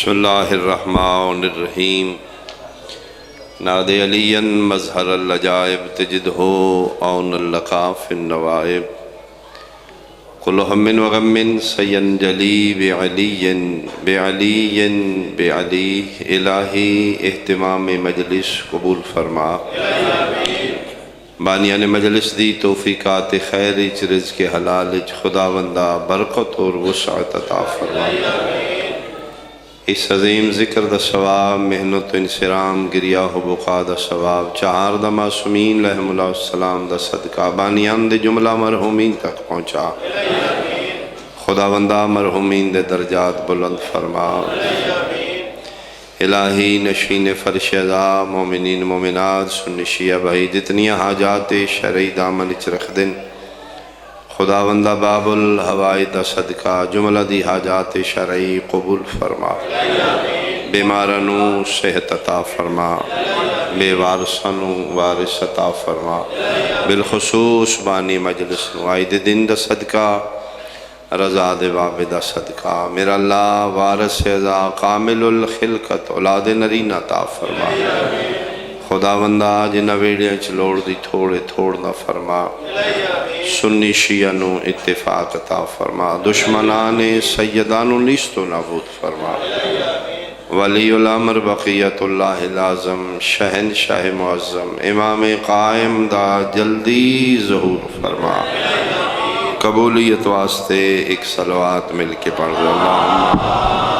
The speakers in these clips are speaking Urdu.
بسم اللہ الرحمن الرحیم ناد علی مظہر العجائب تجدہ عون اللقاف النوائب کل ہم و غم سینجلی بعلی بعلی بعلی الہی اہتمام مجلس قبول فرما بانیان مجلس دی توفیقات خیر اچ رزق حلال اچ خداوندہ برکت اور وسعت عطا فرما اس عظیم ذکر دا ثواب محنت و انسرام گریہ و بقا دا ثواب چہار دا معصومین لہم اللہ السلام دا صدقہ بانیان دے جملہ مرحومین تک پہنچا خداوندہ مرحومین دے درجات بلند فرما الہی نشین فرش ازا مومنین مومنات سنی شیعہ بھائی جتنی حاجات شرعی دامن اچ رکھ دن خداوندہ باب الحوائد صدقہ جملہ دی حاجات شرعی قبول فرما بیمارنو صحت عطا فرما بے وارثنو وارث عطا فرما بالخصوص بانی مجلس نو عید دن دا صدقہ رضا دے باب دا صدقہ میرا اللہ وارث ازا کامل الخلقت اولاد نرین عطا فرما خداوندہ جنہ ویڑیاں چلوڑ دی تھوڑے تھوڑ نہ فرما سنی شیعہ نو اتفاق عطا فرما دشمنان سیدانو نیستو نابود فرما ولی الامر بقیت اللہ العظم شہنشاہ معظم امام قائم دا جلدی ظہور فرما قبولیت واسطے ایک صلوات مل کے پڑھ دو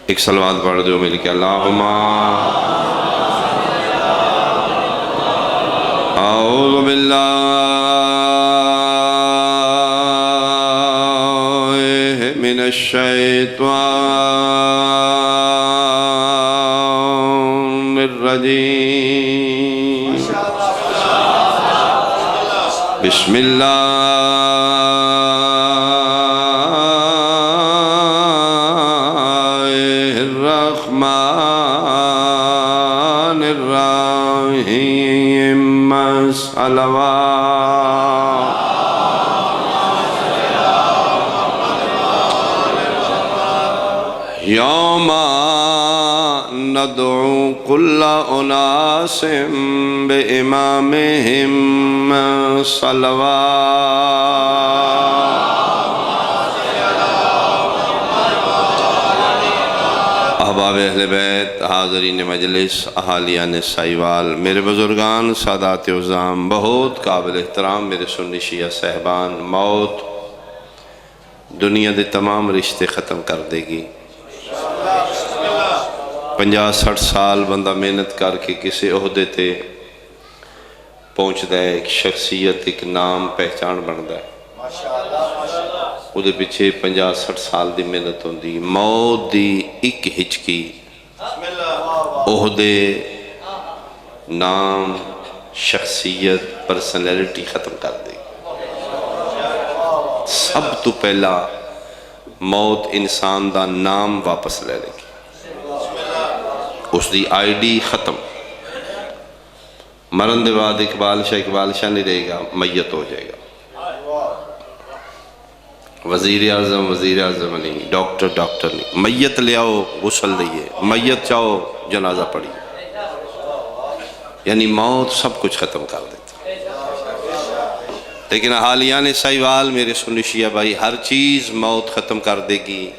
ایک صلوات پڑھ دو مل کے اللہم اعوذ باللہ من الشیطان الرجیم بسم اللہ الرحمن الرحیم صلوات یوم ندعو کل اناس بامامہم صلوات احباب اہل بیت حاضرین مجلس اہالیان سائیوال میرے بزرگان سادات عظام بہت قابل احترام میرے سنی شیعہ صاحبان موت دنیا دے تمام رشتے ختم کر دے گی 50-60 سال بندہ محنت کر کے کسی عہدے تے پہنچتا ہے ایک شخصیت ایک نام پہچان بنتا ہے وہ دے پیچھے 50-60 سال دی محنت ہوندی موت دی ایک ہچکی عہدے نام شخصیت پرسنالٹی ختم کر دے سب تو پہلا موت انسان دا نام واپس لے لے گی اس دی آئی ڈی ختم مرن دے بعد اقبال شاہ نہیں رہے گا میت ہو جائے گا وزیر اعظم نہیں ڈاکٹر نہیں میت لے آؤ غسل دئیے میت چاہو جنازہ پڑھی یعنی موت سب کچھ ختم کر دیتا لیکن حالیان سائیوال میرے سنی شیعہ بھائی ہر چیز موت ختم کر دے گی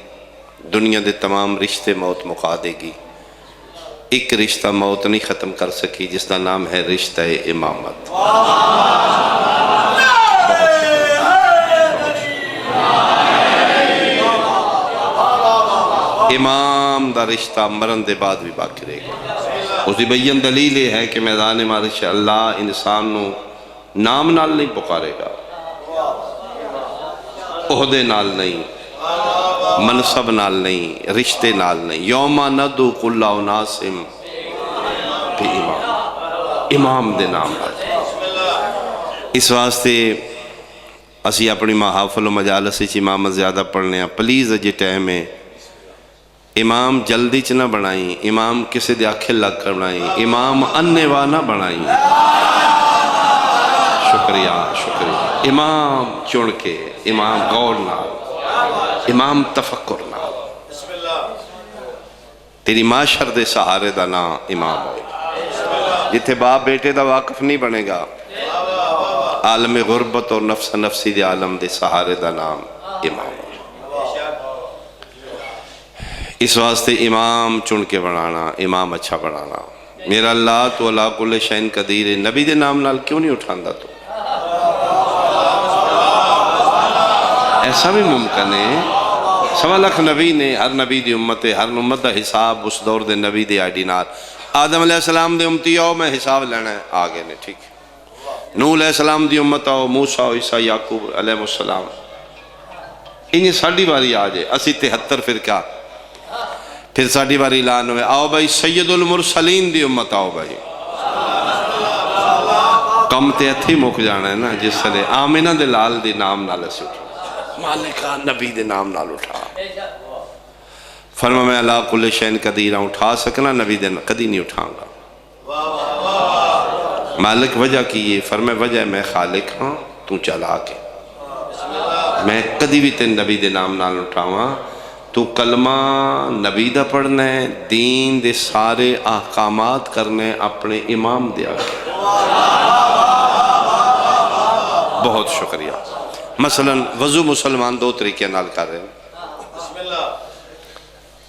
دنیا دے تمام رشتے موت مکا دے گی ایک رشتہ موت نہیں ختم کر سکی جس کا نام ہے رشتہ امامت امام دا رشتہ مرن دے بعد بھی باقی رہے گا اس دی بیان دلیل ہے کہ میدان مارش اللہ انسان نو نام نال نہیں پکارے گا عہدے نال نہیں منصب نال نہیں رشتے نال نہیں یوم ندعو کل اناس امام دے نام نال اس واسطے اسی اپنی محافل و مجالس امامت زیادہ پڑھنے ہیں پلیز اجے ٹائم ہے امام جلدی چ نہ بنائی، امام کسی دے آکھے لگ کر بنائی، امام انے وا نہ بنائی۔ شکریہ شکریہ۔ امام چن کے، امام غور نال، امام تفکر نال۔ تیری معاشر دے سہارے دا نام امام ہوئے، جتھے باپ بیٹے دا واقف نہیں بنے گا، عالم غربت اور نفس نفسی دے عالم دے سہارے دا نام امام ہوئے۔ اس واسطے امام چن کے بنانا، امام اچھا بنانا۔ میرا اللہ تو اللہ کل شین قدیر ہے، نبی دے نام نال کیوں نہیں اٹھاندہ تو؟ ایسا بھی ممکن ہے، 1.25 لاکھ نبی نے، ہر نبی دی امت ہے، ہر امت دا حساب اس دور دے نبی دے آئی ڈی نال۔ آدم علیہ السلام دے امتی آؤ، میں حساب لینا ہے، آگے نے، ٹھیک ہے۔ نوح علیہ السلام دی امت آؤ، موسیٰ عیسیٰ یعقوب علیہ السلام، انہیں ساڑھی باری آجے، اسی 73 فرقہ، پھر ساڑھی باری اعلان ہوئے، آؤ بھائی سید المرسلین دی امت آؤ بھائی۔ کم تے اتھی مک جانا ہے نا، جس سے آمینہ دے لال دی نام نال سے اٹھا، مالکہ نبی دے نام نال اٹھا۔ فرما میں اللہ کل شین قدیرہ اٹھا سکنا، نبی دے قدی نہیں اٹھاؤں گا۔ مالک وجہ کی یہ، فرما وجہ میں خالق ہاں، تو چلا کے میں قدی بھی تین نبی دے نام نال اٹھاؤں۔ تو کلمہ نبی دا پڑھنا ہے، دین دے سارے احکامات کرنے اپنے امام دے آگے۔ بہت شکریہ۔ مثلا وضو مسلمان 2 طریقے نال کر رہے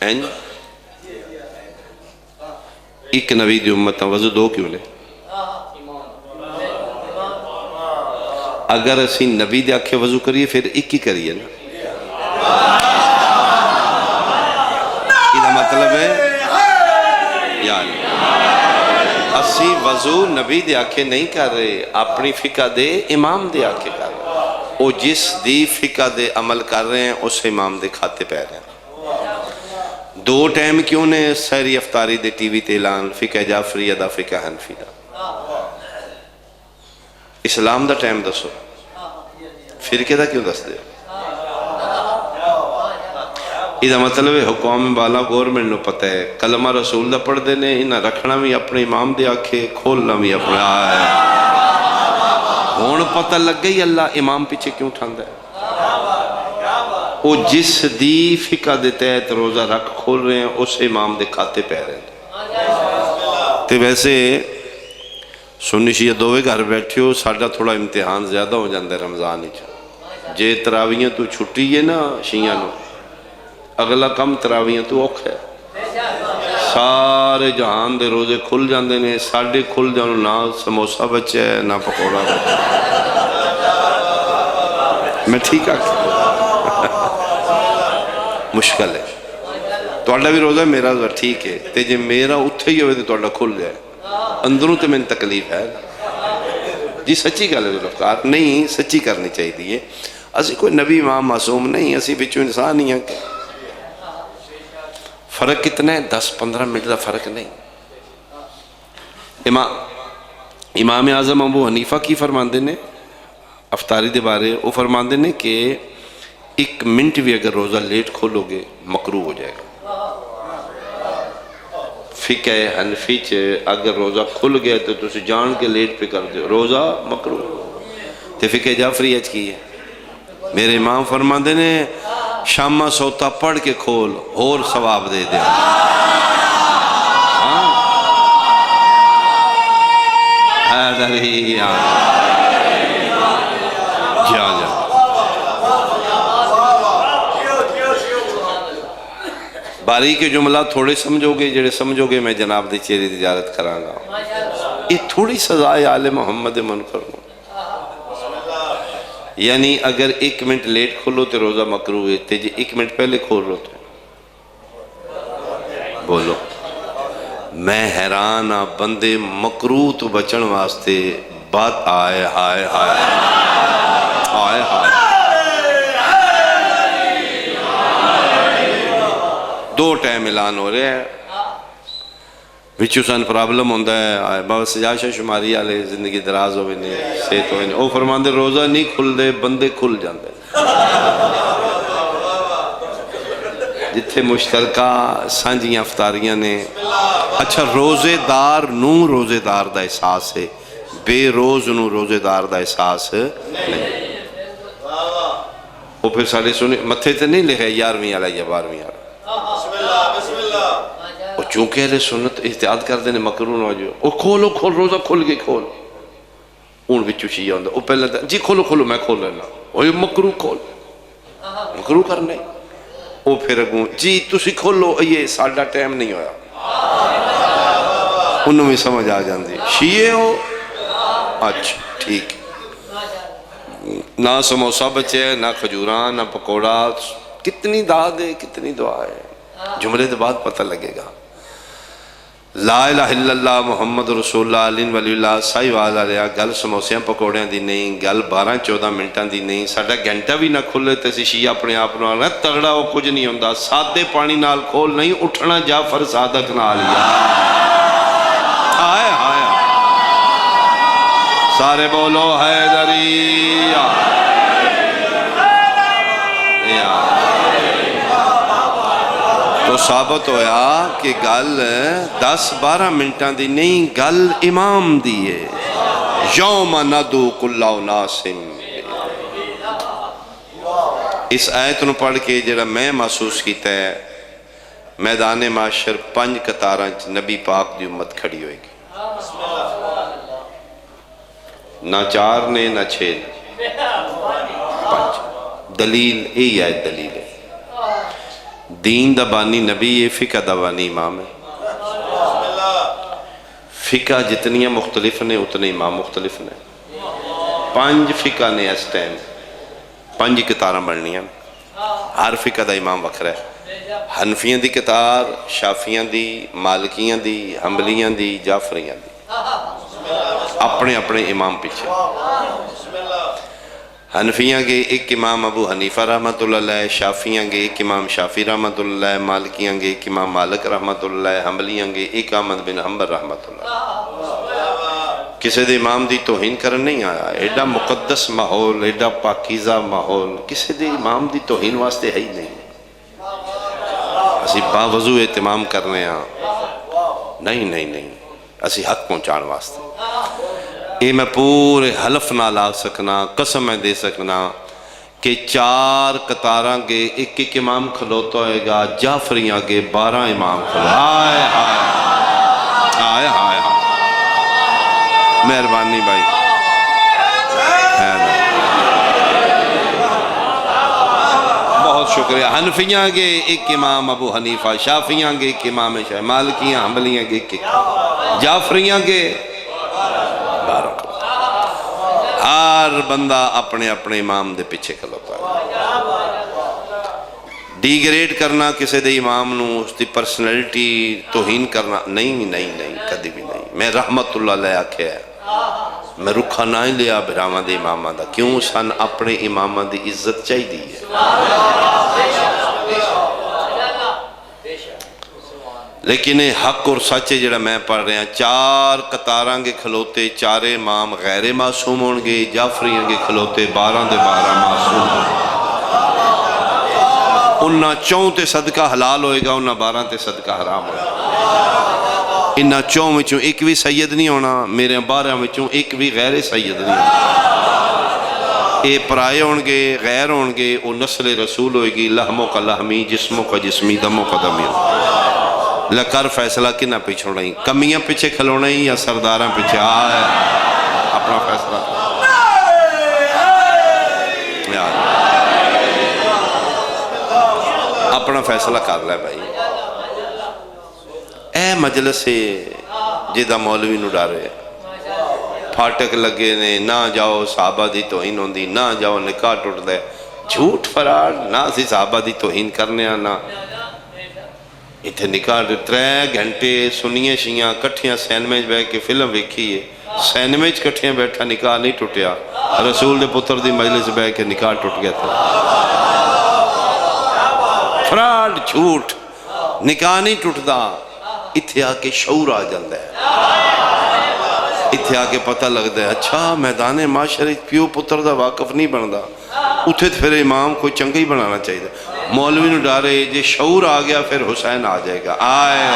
ہیں، ایک نبی دی امت وضو 2 کیوں لے؟ اگر اسی نبی دے آکھے وضو کریے پھر ایک ہی کریے نا، مطلب ہے یعنی اسی وضو نبی دے آکھے نہیں کر رہے، اپنی فقہ دے امام دے آکھے کر رہے، وہ جس دی فقہ دے عمل کر رہے ہیں اس امام دے کھاتے پہ رہے ہیں۔ 2 ٹائم کیوں نے؟ سحری افطاری دے ٹی وی تے اعلان، فقہ جعفری دا فقہ حنفی دا۔ اسلام دا ٹائم دسو، فرقے دا کیوں دس دے؟ یہ مطلب ہے حکام بالا گورنمنٹ نو پتہ ہے، کلمہ رسول دا پڑھ دینے، انہاں رکھنا بھی اپنے امام دے آکھے، کھولنا بھی اپنے آئے۔ ہون پتہ لگ گئی اللہ امام پیچھے کیوں ٹھاندہ ہے؟ وہ جس دی فقہ دے تحت روزہ رکھ کھول رہے ہیں اس امام دے کھاتے پہ رہے ہیں۔ تو ویسے سنی شیعہ دووے گھر بیٹھے ہو، ساڑھا تھوڑا امتحان زیادہ ہو جاندے رمضان ہی چھا، جے تراویاں تو چھٹی ہے نا شیعہ نو، اگلا کم تراویاں تو اوکھ ہے، سارے جہان دے روزے کھل جاندے نے، ساڑھے کھل جانو نہ سموسہ بچے ہے نہ پکوڑا بچے۔ میں ٹھیک آکھ مشکل ہے، تو اللہ بھی روزہ میرا روزہ ٹھیک ہے، تے جے میرا اتھے ہی ہوئے تو اللہ کھل جائے، اندروں تے میں تکلیف ہے جی۔ سچی گل ہے افکار نہیں، سچی کرنی چاہیے دیئے، اسی کوئی نبی امام معصوم نہیں، اسی بچوں انسان ہی ہیں کہ فرق کتنا ہے؟ 10-15 منٹ دا فرق نہیں۔ امام اعظم ابو حنیفہ کی فرماندے نے افطاری دے بارے، وہ فرماندے نے کہ 1 منٹ بھی اگر روزہ لیٹ کھولو گے مکروہ ہو جائے گا۔ فقہ حنفی چ اگر روزہ کھل گیا تو تسی جان کے لیٹ پہ کر دو، روزہ مکروہ۔ تے فقہ جعفری اچ کی ہے، میرے امام فرماندے نے شامہ سوتا پڑھ کے کھول اور ثواب دے دے۔ حیدری جا جا باریک جملہ تھوڑے سمجھو گے، جڑے سمجھو گے میں جناب دی چہرے دی زیارت کراں گا۔ یہ تھوڑی سزا ہے آل محمد منکر کو، یعنی اگر 1 منٹ لیٹ کھولو تو روزہ مکروہ ہے، تے جی 1 منٹ پہلے کھول رہو تو بولو۔ میں حیران ہاں بندے مکروہ تو بچن واسطے بات آئے ہائے ہائے آئے ہائے 2 ٹائم اعلان ہو رہے ہیں، وچو سن پرابلم ہوندہ ہے، بابا سجاشہ شماری آلے زندگی دراز ہوئے نے، صحت ہوئے نے، وہ فرماندے روزہ نہیں کھل دے بندے کھل جاندے۔ جتھے مشترکہ سانجیاں افطاریاں نے. اچھا روزے دار نوں روزے دار دا احساس ہے, بے روز نوں روزے دار دا احساس نہیں. وہ پھر سارے سنے متھے تے نہیں لکھے 11ویں والا یا 12ویں والا. وہ چونکہ اہل سنت احتیاط کر دینے مکروہ نہ ہو جو وہ کھولو کھول روزہ کھول کے کھول اون وچوں شیعہ ہوندا وہ پہلے جی کھولو کھولو میں کھول لینا وہ مکروہ کھول مکروہ کرنے وہ پھر اگوں جی تسی کھولو یہ ساڈا ٹائم نہیں ہویا. انہوں میں سمجھ آ جاندی شیعہ ہو اچھا ٹھیک نہ سموسہ بچے نہ کھجوران نہ پکوڑا. کتنی داد ہے کتنی دعا ہے. جملے کے بعد پتہ لگے گا. لا الہ الا اللہ محمد رسول اللہ علیہ ولی اللہ سائی والا لیا گل سموسیاں پکوڑیاں دی نہیں گل 12-14 منٹاں دی نہیں. ساڈا گھنٹہ بھی نہ کھلے تے شیعہ اپنے آپ نو آنا تگڑا وہ کچھ نہیں ہوندا. سادے پانی نال کھول نہیں اٹھنا جعفر صادق نال یا آئے آئے سارے بولو حیدری تو ثابت ہویا کہ گل 10-12 منٹاں دی نہیں گل امام دی ہے. یوم ندعو کل اناس. اس آیت نو پڑھ کے جڑا میں محسوس کیتا ہے میدان معاشر 5 قطاراں نبی پاک دی امت کھڑی ہوئے گی. نہ 4 نے نہ 6 نے 5. دلیل یہی آیت دلیل ہے. دین دا بانی نبی ہے فقہ دا بانی امام ہے. فقہ جتنیاں مختلف نے اتنے امام مختلف نے. 5 فقہ نے اس ٹائم 5 قطاراں بننیاں. ہر فقہ دا امام وکھرا ہے. حنفیاں دی قطار شافیاں دی مالکیاں دی حنبلیاں دی جعفریاں دی اپنے اپنے امام پیچھے. حنفیاں کے ایک امام ابو حنیفہ رحمۃ اللہ علیہ, شافیاں کے ایک امام شافی رحمۃ اللہ علیہ, مالکیاں کے ایک امام مالک رحمۃ اللہ علیہ, حنبلیاں کے ایک احمد بن حنبل رحمۃ اللہ علیہ. کسی دے امام دی توہین کرن نہیں آیا. ایڈا مقدس ماحول ایڈا پاکیزہ ماحول کسی دے امام دی توہین واسطے ہے ہی نہیں. اسی باوضو اہتمام کرنے ہاں نہیں نہیں نہیں اسی حق پہنچان واسطے. یہ میں پورے حلف نہ لا سکنا قسم میں دے سکنا کہ 4 قطاراں کے ایک ایک امام کھلوتا ہوئے گا. جعفریاں کے 12 امام کھلو. ہائے ہائے ہائے ہائے مہربانی بھائی بہت شکریہ. حنفیاں کے ایک امام ابو حنیفہ, شافیاں کے ایک امام شافعی, مالکیاں حنبلیاں کے ایک جعفریاں کے 12. ہر بندہ اپنے اپنے امام دے پیچھے کھلوتا ہے. ڈی گریڈ کرنا کسی دے امام نو اس دی پرسنالٹی توہین کرنا نہیں نہیں نہیں کدی بھی نہیں. میں رحمت اللہ علیہ آکھیا ہے میں رکھا نہ ہی لیا براواں دے اماماں دا. کیوں سن اپنے اماماں دی عزت چاہی دی ہے. لیکن حق اور سچے جڑا میں پڑھ رہے ہیں 4 قطاراں کے کھلوتے 4 امام غیر معصوم ہوں گے. جعفریاں کے کھلوتے 12 دے 12 معصوم ہوں گے. انہاں 4 تے صدقہ حلال ہوئے گا انہاں 12 تے صدقہ حرام ہوئے گا. انہاں 4 وچوں ایک بھی سید نہیں ہونا. میرے 12 وچوں ایک بھی غیر سید نہیں ہونا. اے پرائے ہوں گے غیر ہوں گے. وہ نسل رسول ہوئے گی. لحموں کا لحمی جسموں کا جسمی دموں کا دمی. لکر فیصلہ کنا پیچھے رہی کمیاں پیچھے کھلونا ہی یا سرداراں پیچھے آئے اپنا فیصلہ اپنا فیصلہ کر لے بھائی. اے مجلس جیدہ مولوی نو ڈارے پھاٹک لگے نے نہ جاؤ صحابہ دی توہین ہوندی نہ جاؤ نکاح ٹوٹ دے. جھوٹ فراڈ نہ سی صحابہ دی توہین کرنے آنا. اتھے نکاح 3 گھنٹے سنیے شیعہ کٹھیاں سینمے بے کے فلم ویکھیے. سینمے کٹھیاں بیٹھا نکاح نہیں ٹوٹیا. رسول دے پتر دی مجلس بے کے نکاح ٹوٹ گیا تھا. فراڈ جھوٹ نکاح نہیں ٹوٹدا. اتھے آ کے شعور آ جاندہ ہے. اتنے آ کے پتہ لگتا ہے اچھا میدان معاشر پیو پتر دا واقف نہیں بنتا، اتنے تو پھر امام کوئی چنگا ہی بنانا چاہیے. مولوی نو ڈارے جے شعور آ گیا پھر حسین آ جائے گا. آئے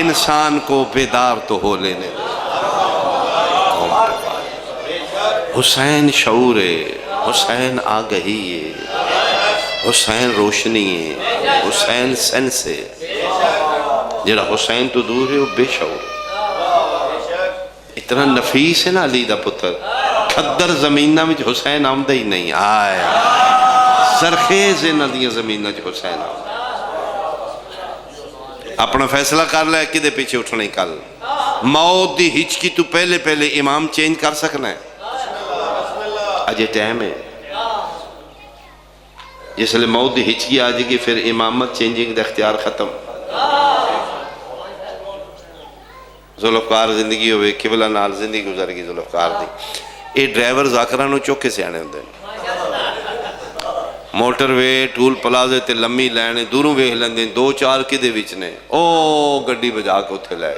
انسان کو بیدار تو ہو لینے دے. حسین شعور ہے، حسین آگہی ہے، حسین روشنی ہے، حسین سینس ہے. جڑا حسین تو دور ہے وہ بے شعور ہے. اتنا نفیس ہے نا علی دا پتر، کھدر زمینہ میں حسین آمدہ ہی نہیں. آئے سرخیز ہے ندیاں زمینہ جو حسین آمدہ. اپنا فیصلہ کر لے کدے پیچھے اٹھنا ہی کل. موت دی ہچکی تو پہلے پہلے امام چینج کر سکنا ہے. اجے ٹائم ہے جس لئے موت دی ہچکی آ جائے گی پھر امامت چینجنگ دا اختیار ختم. ذوالفقار زندگی ہوئے قبلہ نال زندگی گزر گئی ذوالفقار دی. اے ڈرائیور ذاکرانو چوکے سے آنے ہوندے موٹر وے ٹول پلازے تے لمبی لینے دوروں ویکھ لیندے 2-4 کدے وچ نے او گڈی بجا کے اتھے لے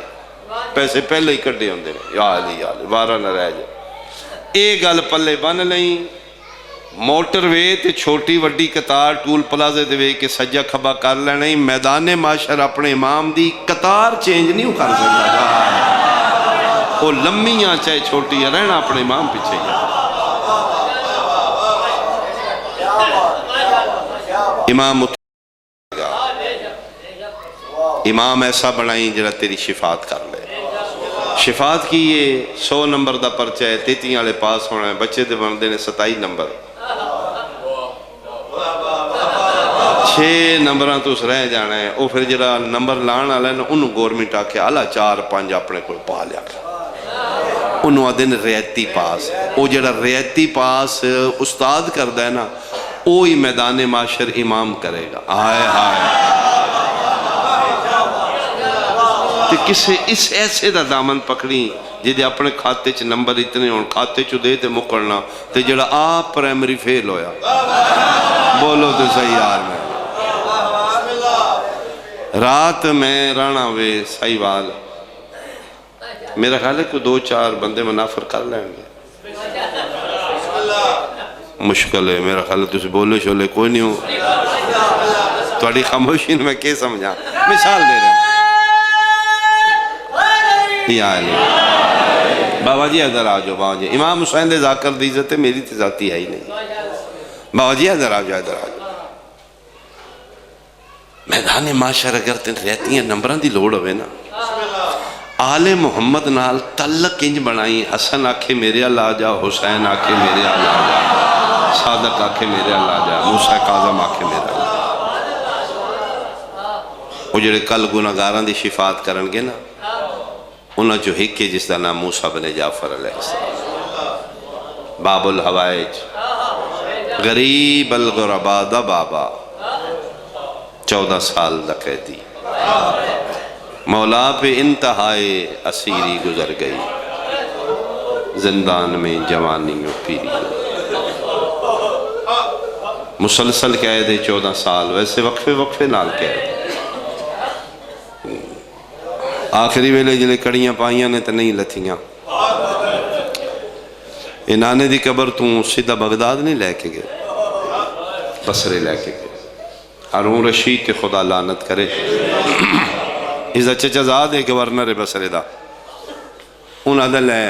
پیسے پہلے ہی کڈے ہوندے نے. یا علی یا علی وارہ نہ رہ جائے. اے گل پلے بن لئی موٹر وے تے چھوٹی وڈی قطار ٹول پلازے دے وے کے سجا کھبا کر لینا ہی. میدان معاشر اپنے امام دی قطار چینج نہیں کر سکتا. وہ لمبیاں چاہے چھوٹی رہنا اپنے امام پیچھے گیا. امام امام ایسا بنائی جڑا تیری شفاعت کر لے. شفاعت کی یہ 100 نمبر دا پرچہ ہے 33 والے پاس ہونا ہے. بچے دے بندے نے 27 نمبر 6 نمبران تو اس رہ جانا ہے. وہ پھر جڑا نمبر لان والا ہے نا انہوں گورنمنٹ آکے آلہ 4-5 اپنے کو پا لیا کر انہوں آدھن ریتی پاس. وہ جڑا ریتی پاس استاد کردہ ہے نا وہی میدان معاشر امام کرے گا. آئے آئے تو کسے اس ایسے دا دامن پکڑی جدے اپنے کھاتے چھ نمبر اتنے ہون کھاتے چھ دے تے مکڑنا تے جڑا آپ پرائمری فیل ہویا بولو تو صحیح یار میں رات میں رانا وے صحیح وال میرا خیال ہے کہ 2-4 بندے منافر کر لیں گے. مشکل ہے میرا خیال ہے تُسے بولے شولے کوئی نہیں ہو. تھوڑی خاموشی میں کیا سمجھا مثال دے رہے ہیں. یا علی بابا جی ادھر آجو. بابا جی امام حسین دے ذاکر دی عزت ہے میری تے ذاتی ہے ہی نہیں. بابا جی ادھر آجو ادھر آجو. میدان معاشر اگر تین رہتی ہیں نمبران دی لوڑ ہوئے نا آل محمد نال تعلق انج بنائی. حسن آکھے میرے اللہ آجا حسین آکھے میرے اللہ آجا صادق آکھے میرے اللہ آجا موسیٰ کاظم آکھے میرے اللہ. وہ جڑے کل گناہگاران دی شفاعت کرنگے نا انہاں جو ہکے جس دا نام موسیٰ بن جعفر علیہ السلام باب الحوائج غریب الغرباء دا بابا 14 سال دا قیدی مولا پہ انتہائے اسیری گزر گئی زندان میں جوانی و پیری مسلسل قید 14 سال ویسے وقفے نال قید. آخری ویلے جلے کڑیاں پائیاں نے تو نہیں لتھیاں. نانے دی قبر تو سیدھا بغداد نہیں لے کے گئے بصرے لے کے گئے. ہارون رشید کے خدا لعنت کرے اس دا چچا زاد ہے گورنر بصرے دا انہاں دا لے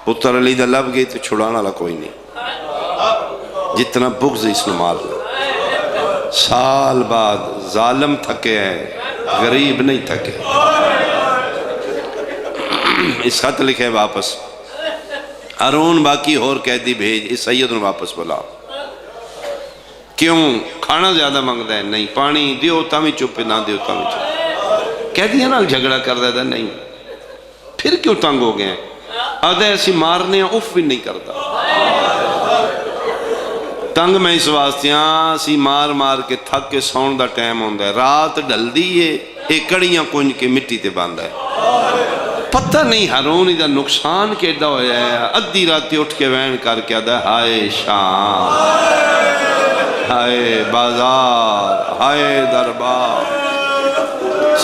پتر علی دا لب گئی تو چھڑانا لا کوئی نہیں. جتنا بغض اس نے مار لے. سال بعد ظالم تھکے ہیں غریب نہیں تھکے. اس خط لکھے واپس ہارون باقی اور قیدی بھیج اس سید نے واپس بلا. کیوں کھانا زیادہ مانگتا ہے نہیں پانی دیو تامی چپے نہ دیو تامی چپے. قیدی ہے نا جھگڑا کر دیتا نہیں پھر کیوں تنگ ہو گئے. آدھے ایسی مارنے ہیں اف بھی نہیں کرتا. تنگ میں اس واسطیاں سی مار کے تھک کے سون دا ٹائم ہوندہ ہے. رات ڈل دی ہے ایک کڑیاں کنج کے مٹی تے باندھا ہے. پتہ نہیں ہارون دا نقصان کیڑا ہویا ہے. ادھی راتی اٹھ کے وین کر کے آدھا ہائے شام ہائے بازار ہائے دربار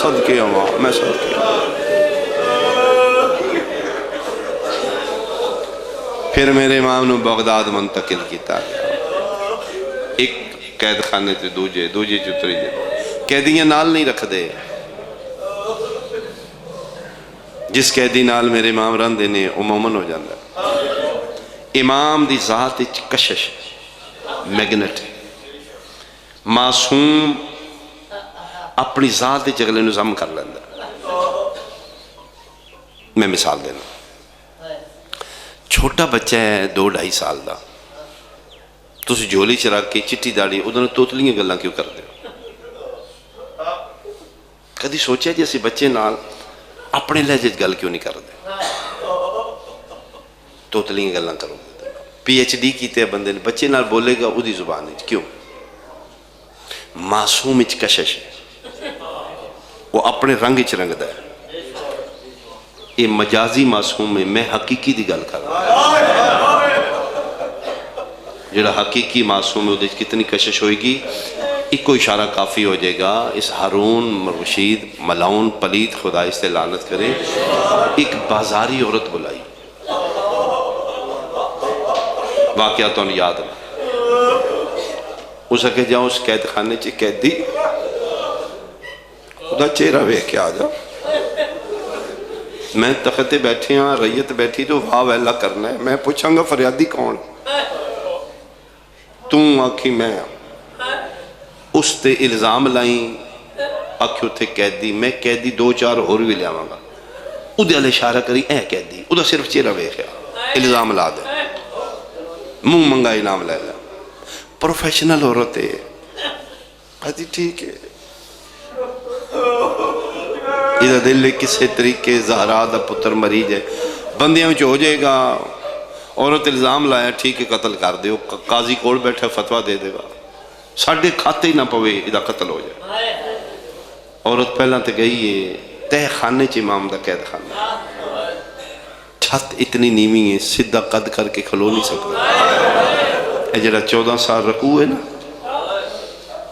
صدقے ہوا میں صدقے پھر میرے امام نو بغداد منتقل کیتا گیا، ایک قید خانے تے دوجے چتری جے قیدیاں نال نہیں رکھ دے، جس قیدی نال میرے امام رہندے نے وہ مومن ہو جاندہ۔ امام دی ذات اچ کشش میگنٹ ہے، معصوم اپنی ذات اچ اگلے نظام کر لیندہ۔ میں مثال دینا، چھوٹا بچہ ہے 2-2.5 سال دا، تسی جھولی چ رکھ کے چٹی داڑھی ادھر توتلیاں گلاں کیوں کر دے؟ کدی سوچیا جی اسی بچے نال اپنے لہجے گل کیوں نہیں کر دے؟ توتلیاں گلاں کرو، PhD کیتے بندے نے، بچے نال بولے گا اودی زبان ہے، کیوں؟ معصوم اچ کشش ہے، وہ اپنے رنگ اچ رنگ دا ہے۔ یہ مجازی معصوم ہے، میں حقیقی دی گل کر رہا ہوں۔ جڑا حقیقی معصوم ہے وہ کتنی کشش ہوئے گی، ایک کو اشارہ کافی ہو جائے گا۔ اس ہارون رشید ملعون پلید خدا اس سے لعنت کرے، ایک بازاری عورت بلائی، واقعہ تو یاد ہے، اسے کہ جاؤ اس قید خانے چی قیدی خدا چہرہ وے کے آ جا، میں تخت بیٹھی ہاں، ریت بیٹھی تو واہ ویلا کرنا ہے، میں پوچھاں گا فریادی کون؟ تم آکھی میں، اس تے الزام لائیں آکھیو تھے قیدی، میں قیدی 2-4 اور بھی لے آواں گا، ادھے علی اشارہ کری اے قیدی، ادھا صرف چہرہ وے کے الزام لا دے، منہ منگا انعام لے لے، پروفیشنل عورت ہے، کہتی ٹھیک ہے، ادھا دل کسے طریقے زہرا دا پتر مریض ہے، بندیاں میں ہو جائے گا، عورت الزام لایا ٹھیک ہے قتل کر دے، قاضی کوڑ بیٹھا فتوہ دے دے گا، ساڑھے کھاتے ہی نہ پوے ادھا قتل ہو جائے۔ عورت پہلے تے گئی ہے تہ خانے چ امام دا قید خانہ، چھت اتنی نیوی ہے سدھا قد کر کے کھلو نہیں سکتا، اے جڑا 14 سال رکوع ہے نا،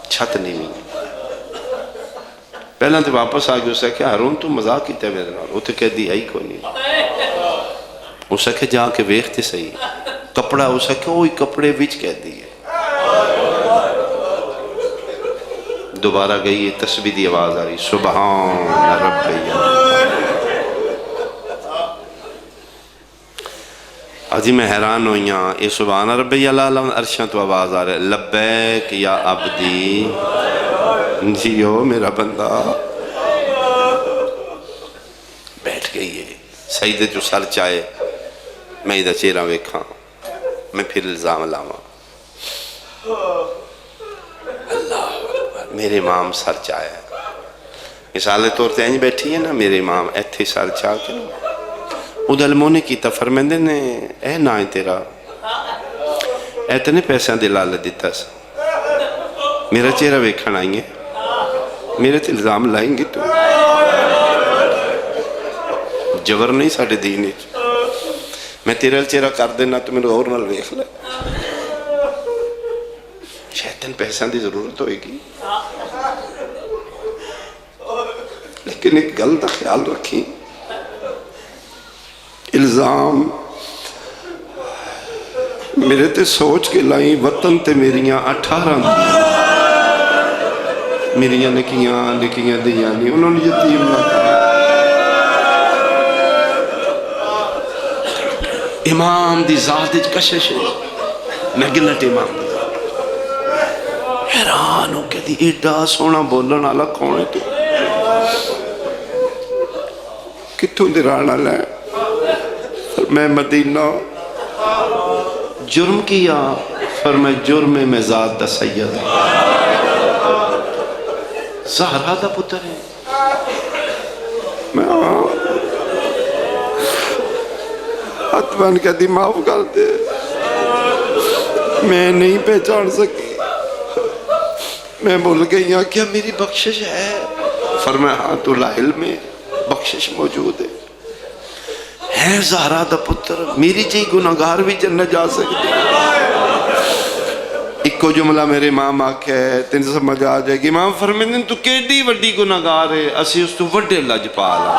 چھت نیوی ہے۔ پہلے تے واپس آگئے اسے کہ ہارون تو مذاق کیتا ہے میرے نال، وہ تے قیدی آئی کوئی نہیں، اسے کہ جا کے ویکھتے صحیح کپڑا، اسے کہ وہی کپڑے وچ قیدی ہے۔ دوبارہ گئی تسبیح دی آواز آ رہی، سبحان ربی آجی میں حیران ہوئیاں، اے سبحان ربی اللہ عرشاں تو آواز آ رہے، لبیک یا عبدی، جیو میرا بندہ، بیٹھ گئی ہے سیدے جو سر چاہے، میں ادھا چہرہ ویکھاں، میں پھر الزام لاواں، اللہ میرے امام سر چاہے، مثال طور تے اینج بیٹھی ہے نا میرے امام ایتھے سر چاہ کے ادھا المونے کی فرمیندے نے اے نا ہے تیرا، ایتنے پیسہ دے لالہ دیتا سا، میرا چہرہ ویکھن آئیں گے، میرے تے الزام لائیں گے، تو جبر نہیں ساڑھے دینے، میں تیرے چہرہ کر دینا تو میرے اور نال ویکھ لے، شیطان پیسہ دی ضرورت ہوئے گی، لیکن ایک گل دا خیال رکھیں، الزام میرے تے سوچ کے لائیں، وطن تے میریاں 18 میریاں نکیاں دیاں نہیں، انہوں نے یتیم نہ کہا، امام دی ذات کشش ہے، میگنٹ امام دی ذات، حیران ہو کے دی ایڈا سونا بولن والا کون ہے تو، کتوں دی رانا لے، میں مدینہ، جرم کیا، فرمائے جرم میں ذات دا سید، زہرا دا پتر ہے، میں ہاتھ بن کے دی معاف کر دے، میں نہیں پہچان سکی، میں بھول گئی ہاں کیا میری بخشش ہے؟ فرمایا ہاں تو لا علم میں بخشش موجود ہے، زہرا دا پتر، میری جی گناہگار بھی جنت جا سکتے، ایک کو جملہ میرے امام آکھے تین سمجھ آ جائے گی، امام فرمیندن تو کیڑی وڈی گناہگار ہے، اسی اس تو وڈے لج پالا،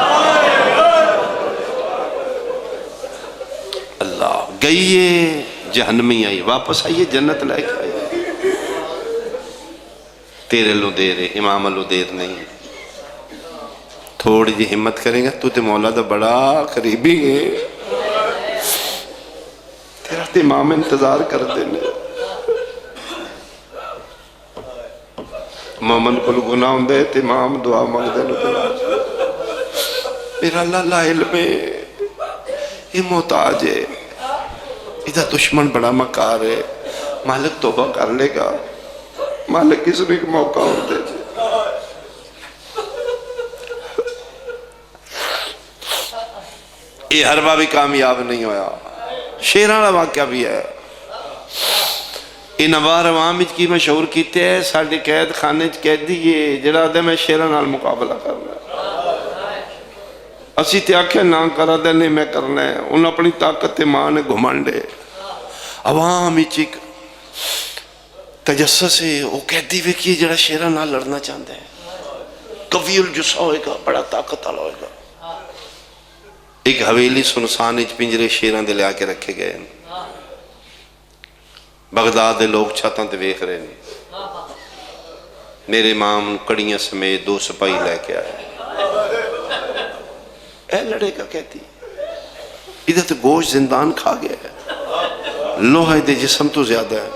اللہ گئی ہے جہنمی آئی، واپس آئیے جنت لے کے آئی۔ تیرے لو دیر ہے، امام لو دیر نہیں۔ تھوڑی جی ہمت کریں گا، تو تے مولا دا بڑا قریبی ہے، تیرا تے امام انتظار کر دینے۔ مومن کو گناہ ہوں دے تے امام دعا مانگ دے نو، میرا اللہ لا علم ہے، یہ محتاج ہے، ادھا دشمن بڑا مکار ہے، مالک توبہ کر لے گا، مالک اس نے ایک موقع ہوں دے جے۔ یہ ہر بار بھی کامیاب نہیں ہویا۔ شیرانہ واقعہ بھی ہے، ان بار عوام کی مشہور کیتے ہیں، ساڑھے قید خانے قیدی یہ جڑا دے میں شیران نال مقابلہ کرنا ہے۔ اسی تے آکھے نہ کرا دے نہیں میں کرنا ہے، انہوں نے اپنی طاقت ماں نے گھمانڈے۔ عوام ایک تجسس ہے، وہ قیدی بھی کی جڑا شیران نال لڑنا چاہتے ہیں، قوی الجسہ ہوئے گا، بڑا طاقت والا ہوئے گا۔ ایک حویلی سنسان اچ پنجرے شیران دے لے آکے رکھے گئے ہیں۔ بغداد دے لوگ چھاتاں تے ویکھ رہے ہیں۔ میرے امام کڑیاں سمیت 2 سپاہی لے کے آئے، اے لڑے گا کہتی، ادھر تو گوشت زندان کھا گیا ہے، لوہے دے جسم تو زیادہ ہے۔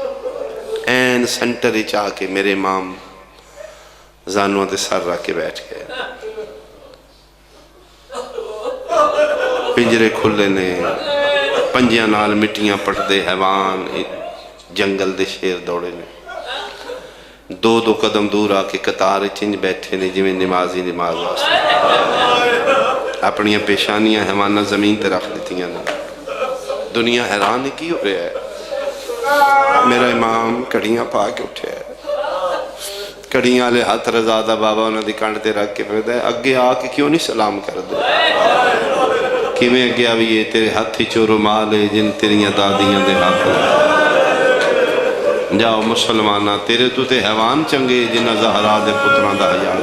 این سنٹر ہی چاہ کے میرے امام زانوہ دے سر رکھ کے بیٹھ گئے، پنجرے کھلے نے، پنجیاں نال مٹیاں پٹ دے حیوان، جنگل دے شیر دوڑے نے، 2 قدم دور آکے قطار چنج بیٹھے نے جویں نمازی نماز واسطے، اپنی پیشانیاں حیوانہ زمین تے رکھ دیتیاں نے۔ دنیا حیران کی ہو رہا ہے۔ میرا امام کڑیاں پا کے اٹھے ہے، کڑیاں لے ہاتھ رضادہ بابا انہوں دی کانڈ تے رکھ کے پھر دے اگے آکے کیوں نہیں سلام کر دے؟ کہ میں اگے آویے تیرے ہاتھی چورو مالے جن تیریاں دادیاں دے ہاتھ جاؤ مسلمانہ، تیرے تو تے حیوان چنگے جنہ زہرا دے پتران دا حیان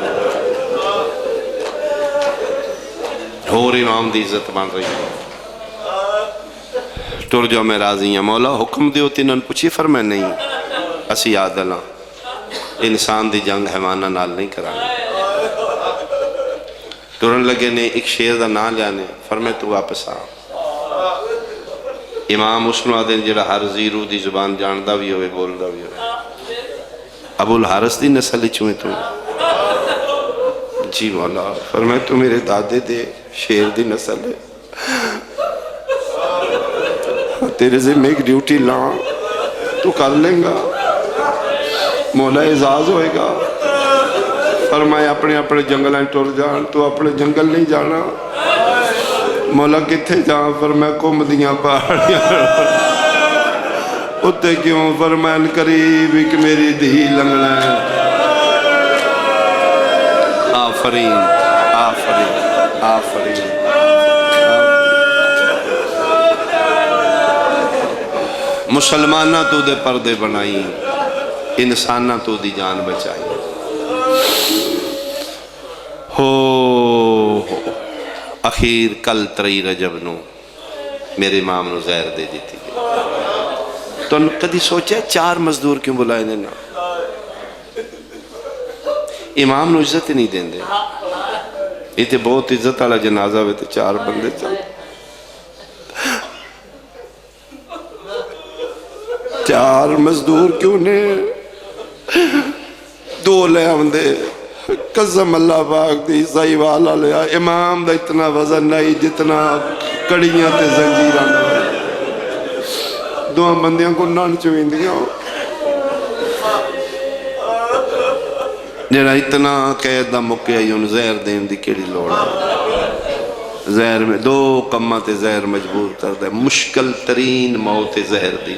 اور امام دی عزت مان رہی ہے۔ ٹر جو میں راضی ہیں، مولا حکم دیو تینن پوچھی، فرمائے نہیں، اسی عادل ہاں، انسان دی جنگ حیوانہ نال نہیں کرانے۔ ٹرن لگے نے ایک شیر دا نام لیانے، فرمائے تو واپس آ۔ امام اس نو آدھیں جڑا ہر زیرو دی زبان جاندہ بھی ہوئے بولدہ بھی ہوئے، ابو الحارث دی نسل چوئے تو؟ جی مولا، فرمائے تو میرے دادے دے شیر دی نسل ہے، تیرے سے میں ایک ڈیوٹی لاؤں تو کر لیں گا، مولا اعزاز ہوئے گا۔ فرمائے اپنے اپنے جنگلیں ٹر جان، تو اپنے جنگل نہیں جانا۔ مولا کتھے جان؟ فرمائے کم دیاں پہاڑیاں اتے کیوں؟ فرمائے قریب ایک میری دھی لنگنا ہے۔ آفرین آفرین آفرین۔ مسلمانہ تو دے پردے بنائی، انسانہ تو دی جان بچائی۔ اخیر کل 3 رجب نو میرے امام نو زہر دے دیتی گئی۔ تو کدی سوچے 4 مزدور کیوں بلائے دینا؟ امام نو عزت نہیں دیں دے، یہ تے بہت عزت والا جنازہ ہوئے تے 4 بندے چل 4 مزدور کیوں نے 2 لے ہم دے، قسم اللہ پاک دی صحیح والا لیا، امام دا اتنا وزن نہیں جتنا کڑیاں تے زنجیران دا، 2 بندیاں کو نان چوئیں دیا، جڑا اتنا قید دا مکے آئیون زہر دین دی کیڑی لوڑا، زہر میں 2 کمہ تے زہر مجبور کر دے، مشکل ترین موت زہر دی،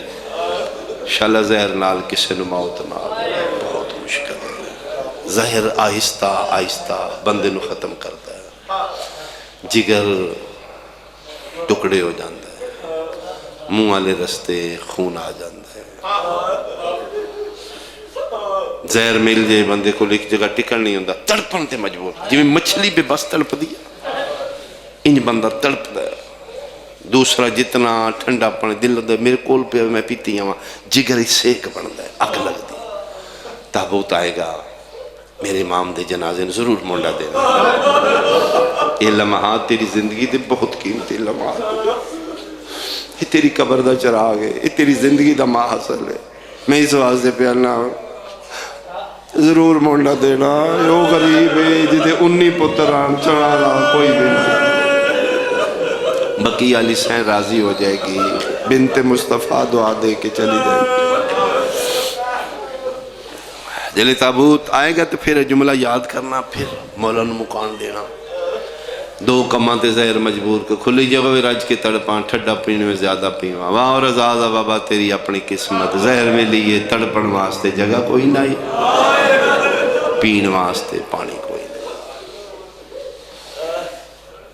شالا زہر نال کسے نو موت نال، بہت مشکل ہے۔ زہر آہستہ آہستہ بندے نو ختم کرتا ہے، جگر ٹکڑے ہو جاندہ ہے، منہ والے رستے خون آ جاندہ ہے۔ زہر مل جائے بندے کو ایک جگہ ٹکن نہیں ہوندہ، تڑپن تے مجبور، جی میں مچھلی بے بس تڑپ دیا، انج بندہ تڑپ دا ہے، دوسرا جتنا ٹھنڈا پانی دل ہوتا ہے میرے کول پہ میں پیتی ہوں جگری سیک بنتا ہے اگ لگتی تابوت آئے گا میرے امام دے جنازے نے ضرور مونڈا دینا یہ لمحات تیری زندگی دے بہت قیمتی لمحات یہ تیری قبر دا چراغ ہے یہ تیری زندگی دا محاصل ہے میں اس واسطے پہ اللہ ضرور مونڈا دینا یو غریب ہے جدے 19 پتران چڑھانا کوئی بھی نہیں بقیہ علی سین راضی ہو جائے گی بنت مصطفیٰ دعا دے کے چلی جائے گی جلے تابوت آئے گا تو پھر جملہ یاد کرنا پھر مولانا مکان دینا 2 کماں تے زہر مجبور کو کھلی جگہ رج کے تڑپاں ٹھڈا پینے میں زیادہ پیواں واہ اور ازازہ بابا تیری اپنی قسمت زہر میں لیے تڑپن واسطے جگہ کوئی نہیں پین واسطے پانی کوئی نہیں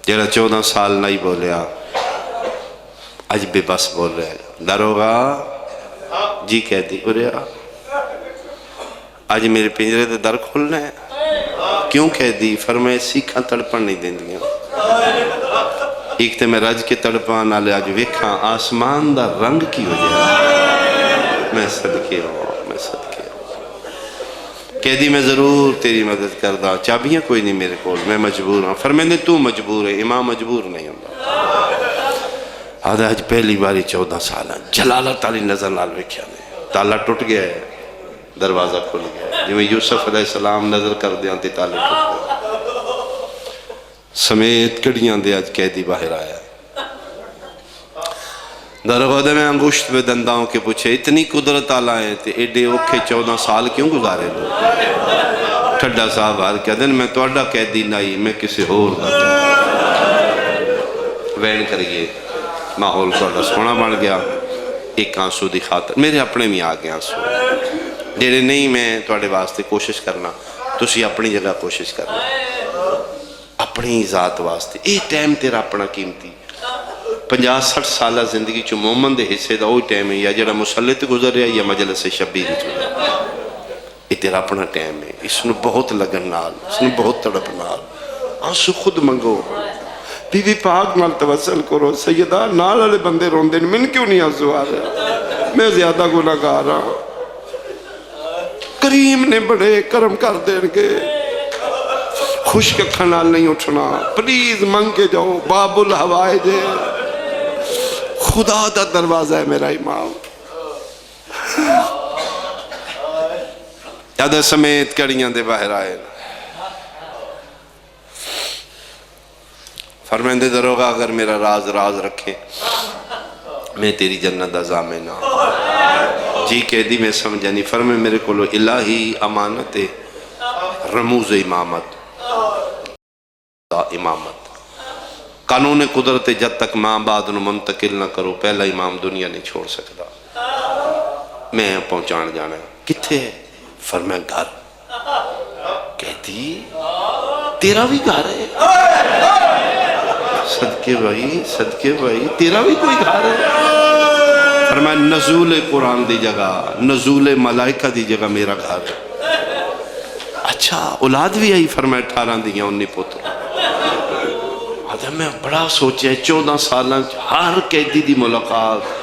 جڑا 14 سال نہیں بولیا اج بے بس بول رہا ہے داروغہ جی کہتی اریا آج میرے پنجرے دے در کھلنا ہے کیوں کہہ دی فرمائے سیکھاں تڑپن نہیں دیں دیا ایک تے میں رج کے تڑپان آلے آج ویکھاں آسمان دا رنگ کی وجہ میں صدقے ہوں کہہ دی میں ضرور تیری مدد کردہ چابیاں کوئی نہیں میرے کول میں مجبور ہوں فرمائے تو مجبور ہے امام مجبور نہیں ہوں آدھا آج پہلی باری 14 سال جلالت علی نظر لال ویکھیا نے تالا ٹوٹ گیا ہے دروازہ کھل گیا جو یوسف علیہ السلام نظر کر دیا تے تالے ٹوٹ گیا سمیت کڑیاں دے آج قیدی باہر آیا درغودے میں انگوشت پہ دنداؤں کے پوچھے اتنی قدرت آلائیں تے ایڈے اوکھے 14 سال کیوں گزارے لو ٹھڈا صاحب ہار کیا دن میں توڑا قیدی نہیں میں کسی اور دا وین کریے ماحول توڑا سونا بن گیا ایک آنسو دی خاطر میرے اپنے میں آگے آنسو جیڑے نہیں میں توڑے واسطے کوشش کرنا تسی اپنی جگہ کوشش کرنا اپنی ذات واسطے اے ٹائم تیرا اپنا قیمتی 50-60 سالہ زندگی چو مومن دے حصے دا وہی ٹائم ہے یا جڑا مسلح تے گزر رہا یا مجلس شبیر چو یہ تیرا اپنا ٹائم ہے اس نے بہت لگن نال اس نے بہت تڑپ نال آنسو خود منگو بی بی پاک نال توسل کرو سیدہ نال والے بندے روندے من کیوں نہیں آنسو آ رہا میں زیادہ گناہگار رہا کریم نے بڑے کرم کر دیں گے خشک کھنال نہیں اٹھنا پلیز منگ کے جاؤ باب الہوائے جے خدا دا دروازہ ہے میرا امام یادہ سمیت کڑیاں دے باہر آئے فرمائندے دروغہ اگر میرا راز راز رکھے میں تیری جنت دا ضامن جی کہہ دی میں سمجھا نہیں فرمائے میرے کو الہی امانت رموز امامت قانون قدرت جب تک ماں بعد نو منتقل نہ کرو پہلا امام دنیا نہیں چھوڑ سکتا میں پہنچان جانا کتھے ہے فرمائے گھر کہتی تیرا بھی گھر ہے صدقے بھائی تیرا بھی کوئی گھر ہے فرمائے نزول قرآن دی جگہ نزول ملائکہ دی جگہ میرا گھر ہے اچھا اولاد بھی آئی فرمائے 18 دیاں 19 پتر میں بڑا سوچیا 14 سالاں ہر قیدی دی ملاقات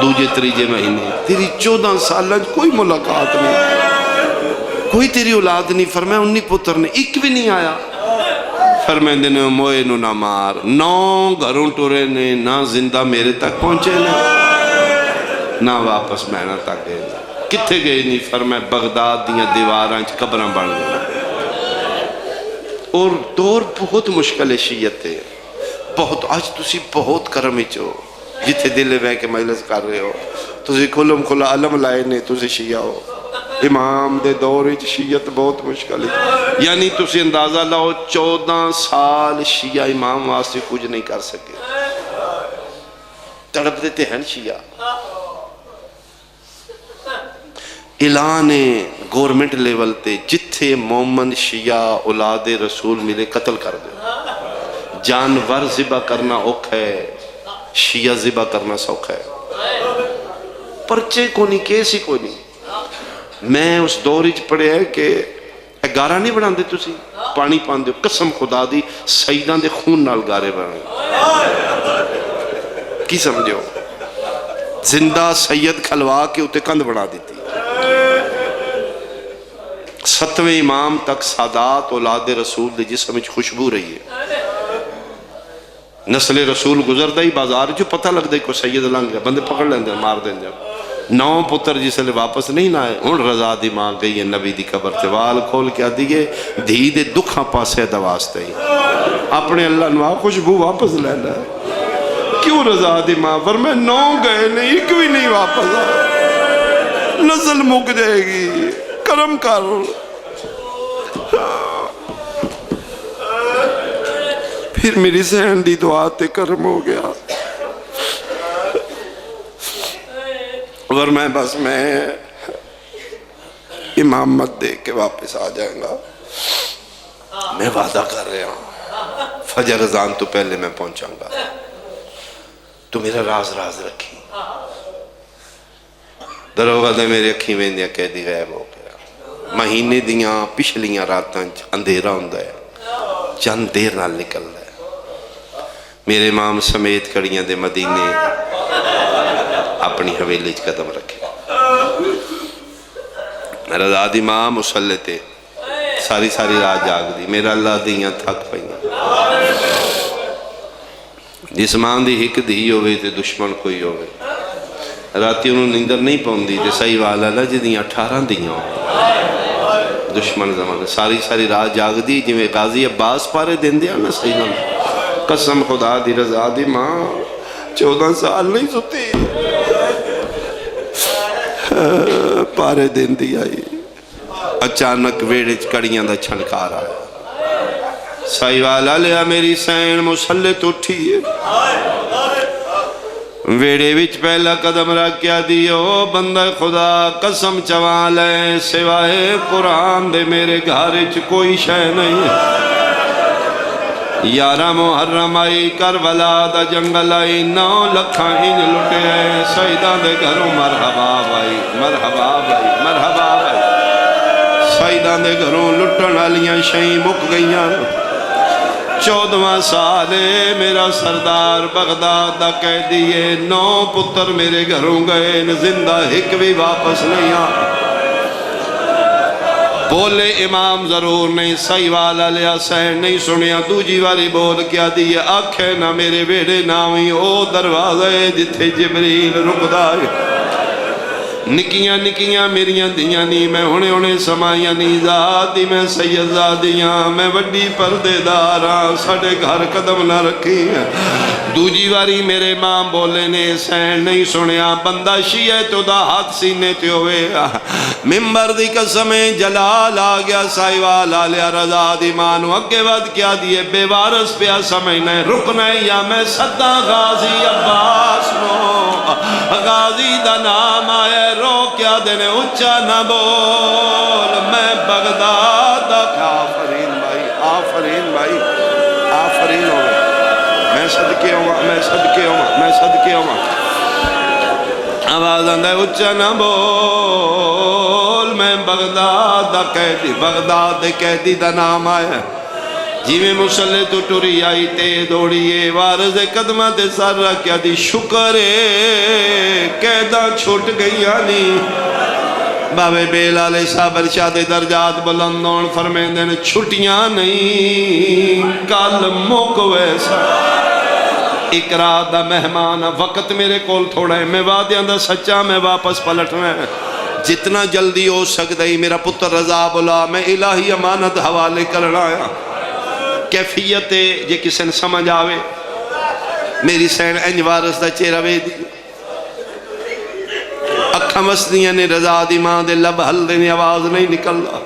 دوجے تریجے مہینے تیری 14 سالاں کوئی ملاقات نہیں کوئی تیری اولاد نہیں فرمایا 19 پتر نے ایک بھی نہیں آیا فرمائے دینے موئے نو نہ مار 9 گھروں ٹورے نے نہ زندہ میرے تک پہنچے نہ واپس مہنہ تک گئے کتھے گئے نہیں فرمائے بغداد دیاں دیواراں قبراں بن گئے اور دور بہت مشکل شیعت ہے بہت آج تسی بہت کرم ہو جتھے دلے بے کے مجلس کر رہے ہو تسی کھلم کھلا علم لائے نے تسی شیعہ ہو امام دے دور شیعت بہت مشکل ہے یعنی تسی اندازہ لاؤ 14 سال شیعہ امام واسطے کچھ نہیں کر سکے تڑپ دیتے ہیں شیعہ اعلان گورنمنٹ لیول تے جتھے مومن شیعہ اولاد رسول ملے قتل کر دے جانور ذبح کرنا اوکھ ہے شیعہ ذبح کرنا سوکھ ہے پرچے کو نہیں کیسی کو نہیں میں اس دور اچ پڑھے ہے کہ گارہ نہیں بنا دے تسی پانی پان دے قسم خدا دی سیدان دے خون نال گارے بنا کی سمجھو زندہ سید کھلوا کے اتنے کند بنا دیتی 7ویں امام تک سادات اولاد رسول دے جسم وچ خوشبو رہی ہے نسل رسول گزردہ ہی بازار جو پتہ لگ دے کو سید لنگ گیا بندے پکڑ لیں دے مار دیں جب 9 پتر جس لئے واپس نہیں نہ آئے ان رضا دی ماں گئی ہے نبی دی قبر تے وال کھول کے دیئے دھی دے دکھاں پاسے دواستے ہی اپنے اللہ نواں خوشبو واپس لینا ہے کیوں رضا دی ماں فرمائے 9 گئے نہیں کوئی نہیں واپس آئے نسل مک جائے گی کرم کر پھر میری ذہن دی دعا تے کرم ہو گیا ورنہ بس میں امامت دے کے واپس آ جائیں گا میں وعدہ کر رہا ہوں فجر اذان تو پہلے میں پہنچاں گا تو میرا راز رکھی دروگا دے میرے اکھی میں دیا قیدی غیب ہو گیا مہینے دیاں پچھلیاں راتاں اندھیرا ہوندہ ہے چند دیر نال نکل ہے میرے امام سمیت کڑیاں دے مدینے اپنی حویلی قدم رکھے رضا دی ماں مسلح تے ساری رات جاگ دی میرا اللہ دیاں تھک پئیاں جس ماں دی ہک دھی ہوئے تے دشمن کوئی ہوئے راتی انہوں نیندر نہیں پوندی تے صحیح والا اللہ جی دیاں 18 دیاں دشمن زمان ساری رات جاگ دی جو میں غازی عباس پارے دین دیا نا صحیح نام قسم خدا دی رضا دی ماں 14 سال نہیں ستی پارے دین دی آئی اچانک ویڑے کڑیاں دا چھنکار آیا صحیح والا لیا میری سین مسلط اٹھی ویڑے وچ پہلا قدم رکھ کیا دیو بندہ خدا قسم چوان لے سوائے قرآن دے میرے گھارچ کوئی شے نہیں ہے 11 محرم آئی کربلا دا جنگل آئی 9 لکھاں انج لٹے ہیں سیدان دے گھروں مرحبا بھائی مرحبا بھائی مرحبا بھائی سیدان دے گھروں لٹن والیاں شہیں مک گئیاں 14واں سالے میرا سردار بغداد دا کہہ دیئے 9 پتر میرے گھروں گئے زندہ ایک بھی واپس نہیں آ بولے امام ضرور نہیں صحیح والا لیا سین نہیں سنیا دوجی واری بول کیا دیئے آنکھیں نہ میرے بیڑے ناویں او دروازے جتھے جبریل رک دائے نکیاں میریاں دیاں نہیں میں ہونے سمائیاں نہیں زادی میں سید زادیاں میں وڈی پردے داراں ساڑھے گھر قدم نہ رکھی دوجی واری میرے ماں بولے نے سین نہیں سنیا بندہ شیعہ تو دا ہاتھ سینے تے ہوئے ممبر دی قسمیں جلال آگیا سائیوال آلیا رضا دی مانو اگے ود کیا دیئے بے وارس پیا سمجھنے رکنے یا میں صدہ غازی عباس نو غازی دا نام آئے رو کیا دینے اچھا نہ بول میں بغداد دا آفرین بھائی آفرین ہو گئے میں صدقے ہوں آواز اندھے اچھا نہ بول میں بغداد دا قیدی دا نام آیا جی میں مسلح تو ٹوری آئی تے دوڑیے وارز قدمہ تے سر رکھیا دی شکرے قیدہ چھوٹ گئی آنی بابے بیلال صاحب ارشاد درجات بلندون فرمیندن چھٹیاں نہیں کل موک ویسا اقرا دا مہمان وقت میرے کول تھوڑا ہے میں وعدیاں دا سچا میں واپس پلٹنا ہے جتنا جلدی ہو سکتا ہی میرا پتر رضا بلا میں الہی امانت حوالے کرنا آیا کیفیت جے کسی نے سمجھ آوے میری سین انج وارس دا چہرہ وے دی اکھاں مسدیاں نے رضا دی ماں دے لب حل دے آواز نہیں نکلنا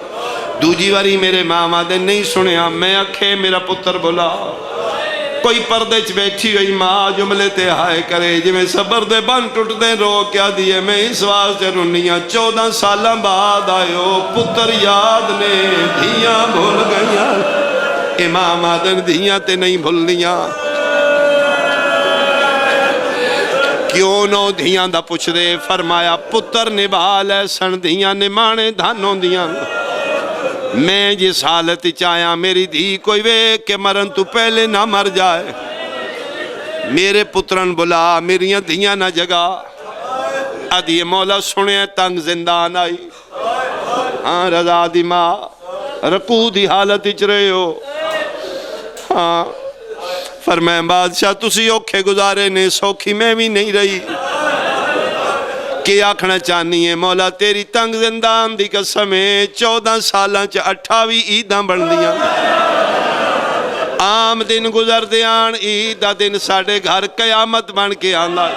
دوجی واری میرے ماما دے نہیں سنیا میں اکھے میرا پتر بلا کوئی پردے چ بیٹھی ہوئی ماں جملے تے ہائے کرے جی میں صبر دے بن ٹوٹ دے رو کیا دیئے میں اس واسطے رونیاں 14 سالاں بعد آئیو پتر یاد نے دھیاں بھول گئیاں امام آدن دھیاں تے نہیں بھولنیاں کیوں نو دھیاں دا پوچھ دے فرمایا پتر نبھال ہے سن دھیاں نمانے دھانوں دیاں میں جس حالت چاہیا میری دھی کوئی وے کہ مرن تو پہلے نہ مر جائے میرے پترن بلا میریاں دھیاں نہ جگا ادھی مولا سنے تنگ زندان آئی ہاں رضا دی ماں رکوع دی حالت اچ رہے ہو ہاں فرمائیں بادشاہ تسی اوکھے گزارے نے سوکھی میں بھی نہیں رہی کہ آکھنا چاہنی ہے مولا تیری تنگ زندان دی قسم ہے 14 سالاں چ 28 عیداں بن دیاں عام دن گزر دیان عید دا دن ساڑھے گھر قیامت بن کے آندا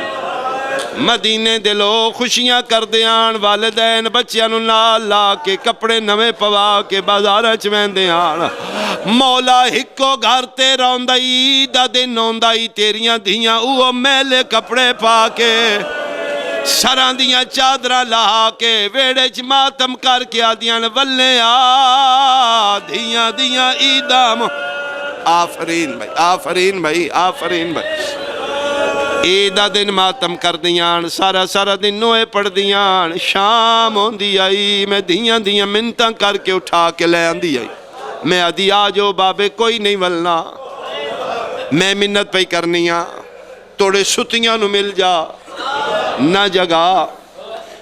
مدینے دے لوگ خوشیاں کر دیان والدین بچیاں نال لا کے کپڑے نوے پوا کے بازارہ چوین دیان مولا ہکو گھر تے روندائی دا دن ہوندائی تیریاں دھیاں اوہ میلے کپڑے پا کے سران دیاں چادرہ لا کے ویڑے چ ماتم کر کے آدیاں ولے دھیاں دھیاں عیدام آفرین بھائی آفرین بھائی آفرین بھائی عیدہ دن ماتم کر دیان سارا سارا دن نوے پڑھ دیان شام ہوندی آئی میں دھیاں دھیاں منتاں کر کے اٹھا کے لے آندی آئی میں آدھی آجو بابے کوئی نہیں ولنا میں منت پہ کرنیاں توڑے ستیاں نو مل جا نہ جگہ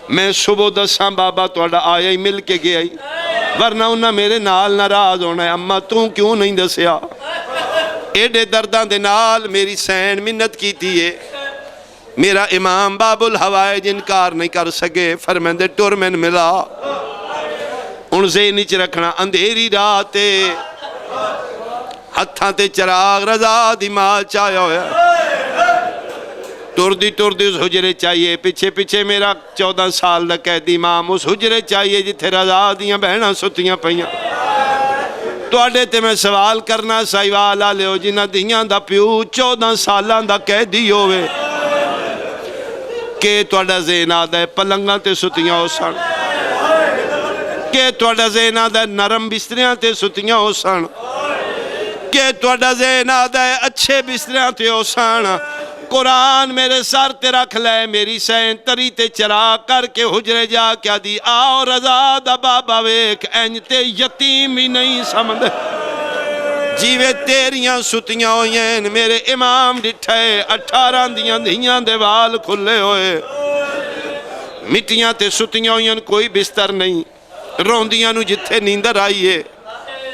میں صبح دساں بابا توڑا آیا ہی مل کے گیا ہی ورنہ انہاں میرے نال ناراض ہونا ہے اممہ توں کیوں نہیں دسیا ایڈے دردان دے نال میری سین منت کی تھی میرا امام باب الحوائج انکار نہیں کر سکے فرمیندے ٹورمن ملا ان سے نیچ رکھنا اندھیری راتے ہتھاں تے چراغ رضا دی ماں چاہیا ہویا ٹردی اس حجرے چاہیے پیچھے پیچھے میرا 14 سال دا قیدی امام اس حجرے چاہیے جتھے رضا دیاں بہناں ستیاں پہیاں تو آڈے تے میں سوال کرنا سائیوالا لے ہو جنہ دیاں دا پیو 14 سالان دا قیدی ہوئے کہ تو آڈا زین آدھا ہے پلنگاں تے ستیاں ہو سن کہ تو آڈا زین آدھا ہے نرم بستریاں تے ستیاں ہو سن کہ تو آڈا زین آدھا ہے اچھے بستریاں تے ہو سن قرآن میرے سر تے رکھ لے میری سین تری تے چرا کر کے حجرے جا کیا دی آؤ رضا دا بابا ویک اینجتے یتیم بھی نہیں سمجھ جیوے تیریاں ستیاں ہوئیں میرے امام ڈٹھے 18 دیاں دھیاں دے وال کھلے ہوئے مٹیاں تے ستیاں ہوئیں کوئی بستر نہیں روندیاں نو جتھے نیندر آئیے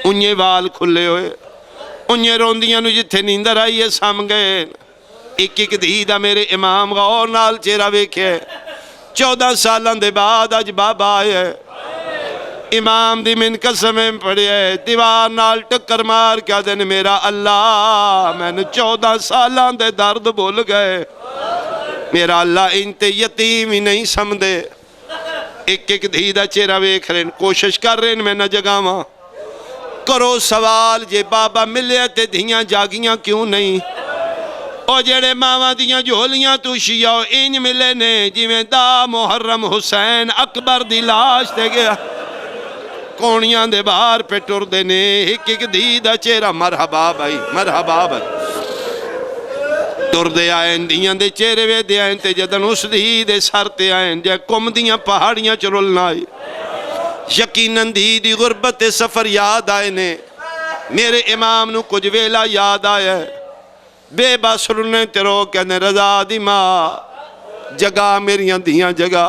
انہیں وال کھلے ہوئے انہیں روندیاں نو جتھے نیندر آئیے سام گئے ایک ایک دھیدہ میرے امام غور نال چیرہ ویکھے 14 سالان دے بعد آج بابا آئے امام دی من قسمیں پڑھے دیوار نال ٹکر مار کیا دن میرا اللہ میں نے 14 سالان دے درد بھول گئے میرا اللہ انتے یتیم ہی نہیں سمدے ایک ایک دھیدہ چیرہ ویکھ رہے کوشش کر رہے میں نہ جگاواں کرو سوال جے بابا ملے تے دھیاں جاگیاں کیوں نہیں او جڑے ماما دیاں جھولیاں تو شیعہ انج ملے نے جی میں دا محرم حسین اکبر دی لاش دے گیا کونیاں دے باہر پہ ٹر دینے ایک ایک دیدہ چیرہ مرحبا بھائی مرحبا بھائی ٹر دے آئیں دیاں دے چیرے وے دے آئیں تے جدن اس دی دے سر تے آئیں جے کم دیاں پہاڑیاں چلولنا آئی یقیناً دی غربت سفر یاد آئے نے میرے امام نو کچھ ویلا یاد آئے بے باسرنے تیرو کہنے رضا دی ماں جگہ میریاں دیاں جگہ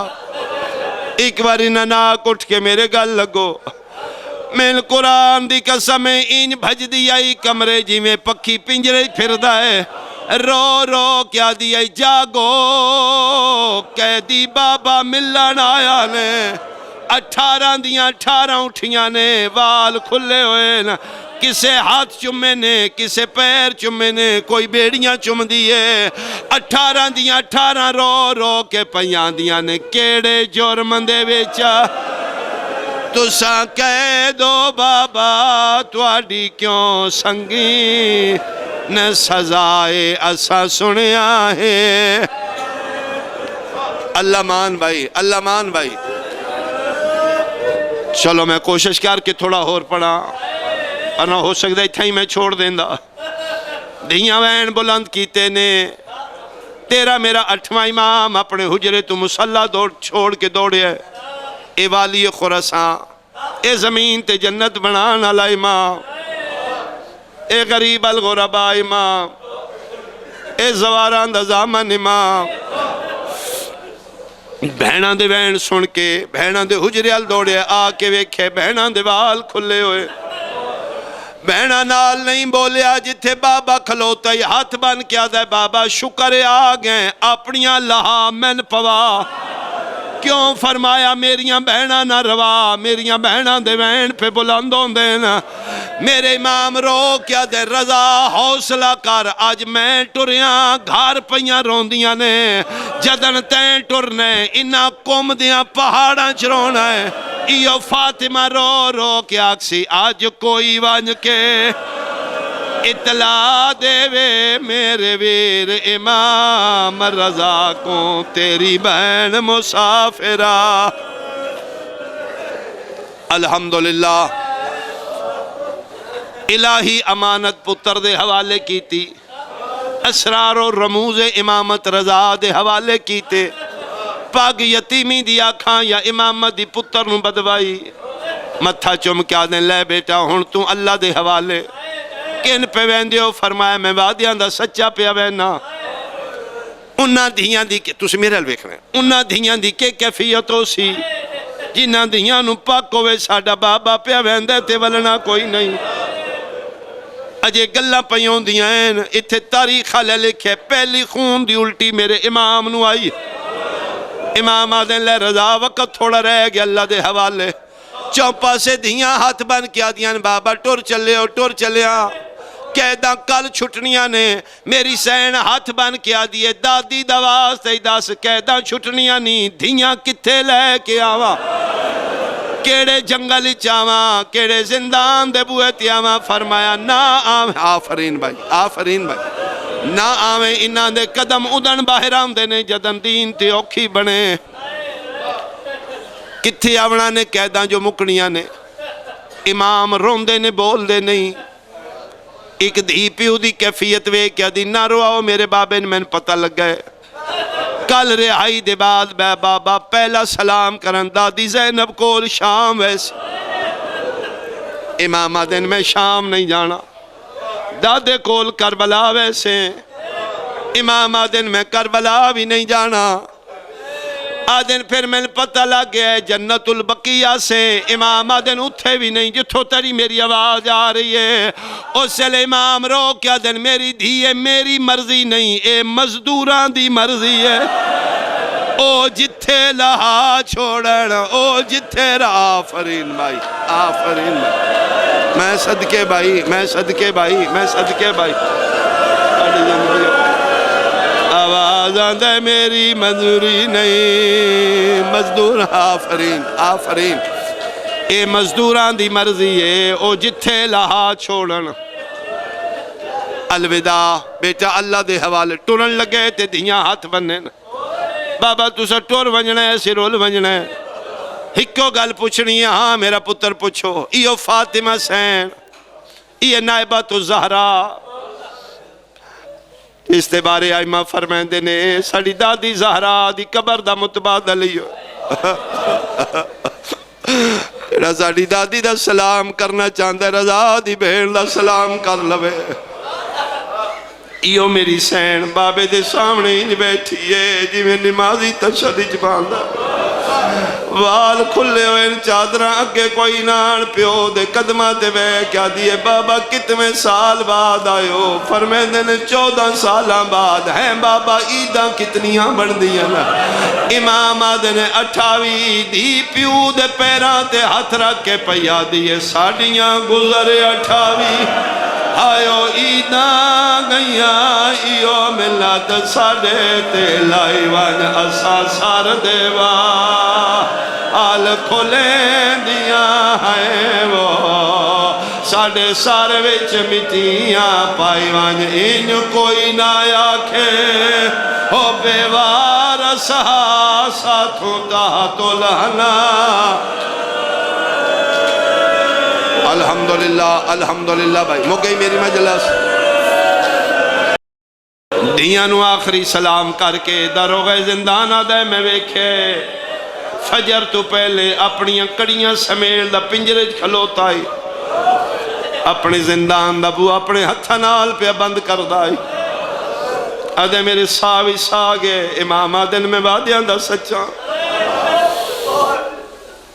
ایک باری نناک اٹھ کے میرے گل لگو میں قرآن دی قسمیں انج بھج دی آئی کمرے جی میں پکھی پنجرے پھر دائے رو رو کیا دی آئی جاگو قیدی بابا ملن آیا نے 18 دیاں 18 اٹھیاں نے وال کھلے ہوئے نا کسے ہاتھ چمے نے کسے پیر چمے نے کوئی بیڑیاں چم دیئے 18 دیاں 18 رو رو کے پیاں دیاں نے کیڑے جرمندے ویچا تو ساں کہہ دو بابا تواڈی کیوں سنگی نہ سزائے اسا سنیا ہے اللہ مان بھائی چلو میں کوشش کر کے تھوڑا اور پڑھا ورنہ ہو سکتا ہے تھا ہی میں چھوڑ دیندہ دھیاں وین بلند کیتے نے تیرا میرا 8واں امام اپنے حجرے تو مسلح چھوڑ کے دوڑے اے والی خراسان اے زمین تے جنت بنانا لا امام اے غریب الغرباء امام اے زواراں دا زامن امام بہناں دے وین سن کے بہناں دے حجرے ال دوڑے آ کے ویکھے بہناں دے وال کھلے ہوئے بہناں نال نہیں بولیا جتھے بابا کھلوتا ہی ہاتھ بن کیا دے بابا شکر آ گئے اپنیاں لہا من پوا کیوں فرمایا میریاں بہناں نہ روا میریاں بہناں دے وین پہ بلندوں دینا میرے امام رو کیا دے رضا حوصلہ کر آج میں ٹریاں گھار پہیاں روندیاں نے جدن تین ٹرنے انہاں کم دیاں پہاڑاں چرونا ہے ایو فاطمہ رو رو کیا اکسی آج کوئی وانج کے اطلاع دے وے میرے ویر امام رضا کو تیری بہن مسافرہ الحمدللہ الہی امانت پتر دے حوالے کی تھی اسرار و رموز امامت رضا دے حوالے کی تے پاگ یتیمی دی آکھاں یا امامت دی پتر نو بدوائی متھا چم کیا دیں لے بیٹا ہون تو اللہ دے حوالے کن پہ ویندیو فرمایا میں وادیاں دا سچا پہ وینا انہاں دھیاں دی تُسی میرے الویکھ رہے انہاں دھیاں دی کے کیفیتوں سی جنہاں دھیاں نو پاک ہوئے ساڑھا بابا پہ ویندے تے ولنا کوئی نہیں اجے گلہ پیوں دیاں ہیں اتھے تاریخ لے لکھے پہلی خون دی الٹی میرے امام نو آئی امام آدھیں لے رضا وقت تھوڑا رہ گیا اللہ دے حوالے چوپا سے دھیاں ہاتھ بن کیا دیاں بابا ٹور چلے ہاں قیداں کل چھٹنیاں نے میری سین ہاتھ بن کیا دیئے دادی دواز تے داس قیداں چھٹنیاں نہیں دھیاں کتھے لے کے آوا کیڑے جنگل چاواں کیڑے زندان دے بوئے تیاواں فرمایا نا آویں آفرین بھائی نا آویں انہاں دے قدم ادن باہر آمدے نے جدن دین تے اوکھی بنے کتھی آونا نے قیداں جو مکنیاں نے امام روندے نے بول دے نہیں ایک دھی پیو دی کیفیت وے کیا دی نہ رواؤ میرے بابے نے میں پتہ لگ گئے کل رہائی دے بعد بے بابا پہلا سلام کرن دادی زینب کول شام ویسے امام آدن میں شام نہیں جانا دادے کول کربلا ویسے امام آدن میں کربلا بھی نہیں جانا آدن پھر میں پتہ لگ گیا جنت البقیہ سے امام آدن اتھے بھی نہیں جتھو تری میری آواز آ رہی ہے اس سے امام رو کیا دن میری دھی ہے میری مرضی نہیں اے مزدوران دی مرضی ہے او جتھے لہا چھوڑن او جتھے آفرین بھائی میں صدقے بھائی آواز آندھے میری مزدوری نہیں مزدور آفرین اے مزدوران دی مرضی ہے او جتھے لہا چھوڑن الوداع بیٹا اللہ دے حوالے ٹورن لگے تے دھیاں ہاتھ بننے بابا تُسا ٹور ونجنا ہے سرول ونجنا ہے ہکو گل پوچھنی ہے ہاں میرا پتر پوچھو ایو فاطمہ سین یہ نائبت الزہرا اس تے بارے آئمہ فرمائندے نے ساڑی دادی زہرا دی قبر دا متبادل لیو تیرا ساڑی دادی دا سلام کرنا چاہتا ہے رضا دی بہن دا سلام کر لوے ایو میری سین بابے دے سامنے ہی بیٹھی ہے جی میں نمازی تشدد باندھا وال کھلے ہوئے چادرہ اگے کوئی نان پیو دے قدمہ دے بے کیا دیئے بابا کتنے سال بعد آئے ہو فرمیدے نے 14 سالاں بعد ہیں بابا عیداں کتنیاں بڑھ دیا نا امام آدھے نے 28 دی پیو دے پیران تے ہاتھ رکھ کے پیا دیئے ساڑیاں گزرے 28 آئیو عیداں گئیاں ایو ملت ساڑے تے لائی وان اسا سار دیوا آل کھولیں دیاں ہیں وہ ساڑے سارے وچ مٹیاں پائی وان ان کوئی نہ آکھے ہو بیوار سہا ساتھوں تاہت لہنا الحمدللہ بھائی مگئی میری مجلس دیاں نو آخری سلام کر کے دروغے زندان آدھے میں ویکھے فجر تو پہلے اپنی کڑیاں سمیل دا پنجرے کھلوتا ہی اپنے زندان دا بو اپنے ہتھا نال پہ بند کر دائی آدھے میرے ساوی ساگے امام آدن میں وعدیاں دا سچا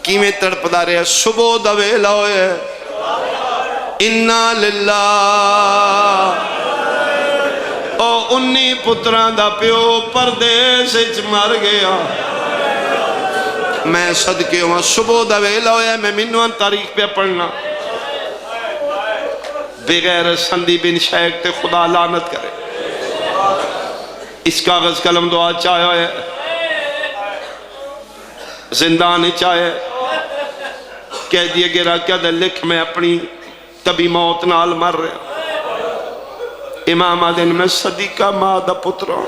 کی میں تڑپ دا رہے صبح دا ویلا ہوئے اِنَّا لِلَّهِ او انی پتران دا پیو پردیس اچ مر گیا میں صدقے ہوں صبح دا ویلا ہوئے میں منوان تاریخ پہ پڑھنا بغیر سندی بن شیخ تے خدا لعنت کرے اس کاغذ قلم دعا چاہے ہوئے زندان چاہے کہہ دیئے گرا کیا دے لکھ میں اپنی تبھی موت نال مر رہا امام آدن میں صدیقہ مادہ پتروں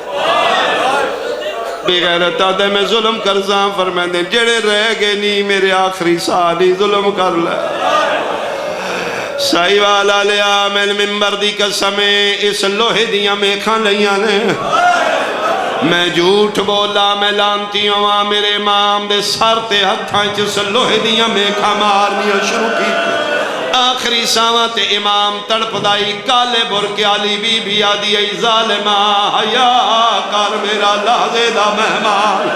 بغیرت آدھے میں ظلم کرزاں فرمائیں دیں جڑے رہ گئے نہیں میرے آخری سالی ظلم کر لے سائی والا لیا میں المنبر دی قسمیں اس لوہے دیاں میں کھان لیاں نے میں جھوٹ بولا میں لانتی ہوں میرے امام دے سار تے ہتھاں جس لوہے دیاں میں کھا مارنیاں شروع کی آخری سامت امام تڑپ دائی کالے برکے علی بی بی آدھی ای ظالمہ حیا کر میرا لحظے دا مہمان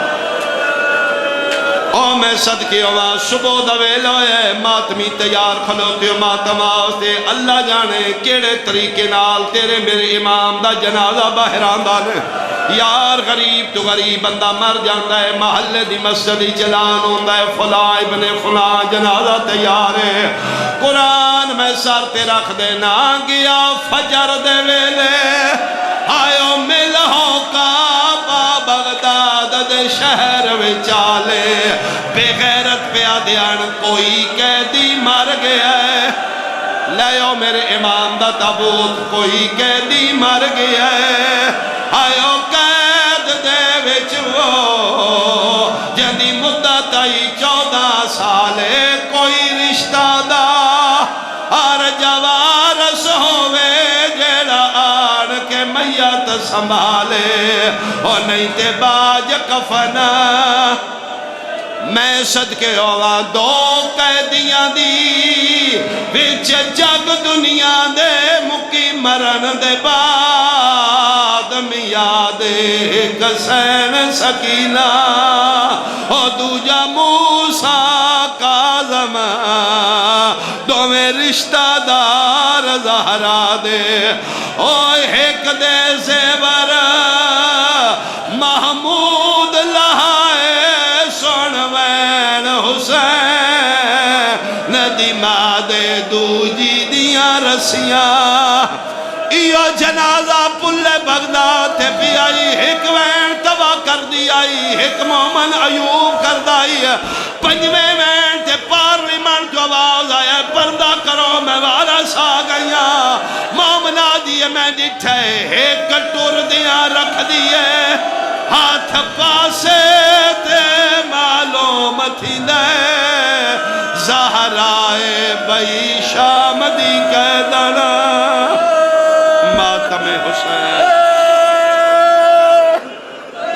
او میں صدقے ہوا صبح دا ویلا ہے ماتمی تیار کھلوتے ہو ماتم آستے اللہ جانے کیڑے طریقے نال تیرے میرے امام دا جنازہ بہران دانے یار غریب تو غریب بندہ مر جاندہ ہے محلے دی مسجدی جلان ہوندہ ہے فلاں ابن فلاں جنازہ تیار ہے قرآن میں سر تے رکھ دینا گیا فجر دے ویلے آئیو ملہو کعبہ بغداد دے شہر وچالے بے غیرت پہ آدھیان کوئی قیدی مر گیا ہے لیو میرے امام دا تابوت کوئی قیدی مر گیا ہے آئیو قید دے وچ وہ جندی مدت آئی 14 سالے کوئی رشتہ دا ہر جوارس ہوئے جیڑا آن کے میت سنبھالے اور نہیں تے باج کفنا میں صدقے ہوا 2 قیدیاں دی وچ جگ دنیا دے مکی مرن دے بعد میاد حسین سکینہ اور دوجا موسیٰ کاظم دو میں رشتہ دار زہرا دے اوہ ایک دے زیور محمود لہائے سنوین حسین ندی مادے دوجی دیاں رسیاں ایو جنازہ پلے بغداد تے بھی آئی حکمین تباہ کر دی آئی حکمومن عیوب کر دائی پنجویں میں تے پارلیمنٹ جو آواز آیا پردہ کرو میں وارث آ گیا مومنہ دیئے میں ڈٹھے ایک کٹور دیاں رکھ دیئے ہاتھ پاسے تے معلوم تھی لے زہرائے بئی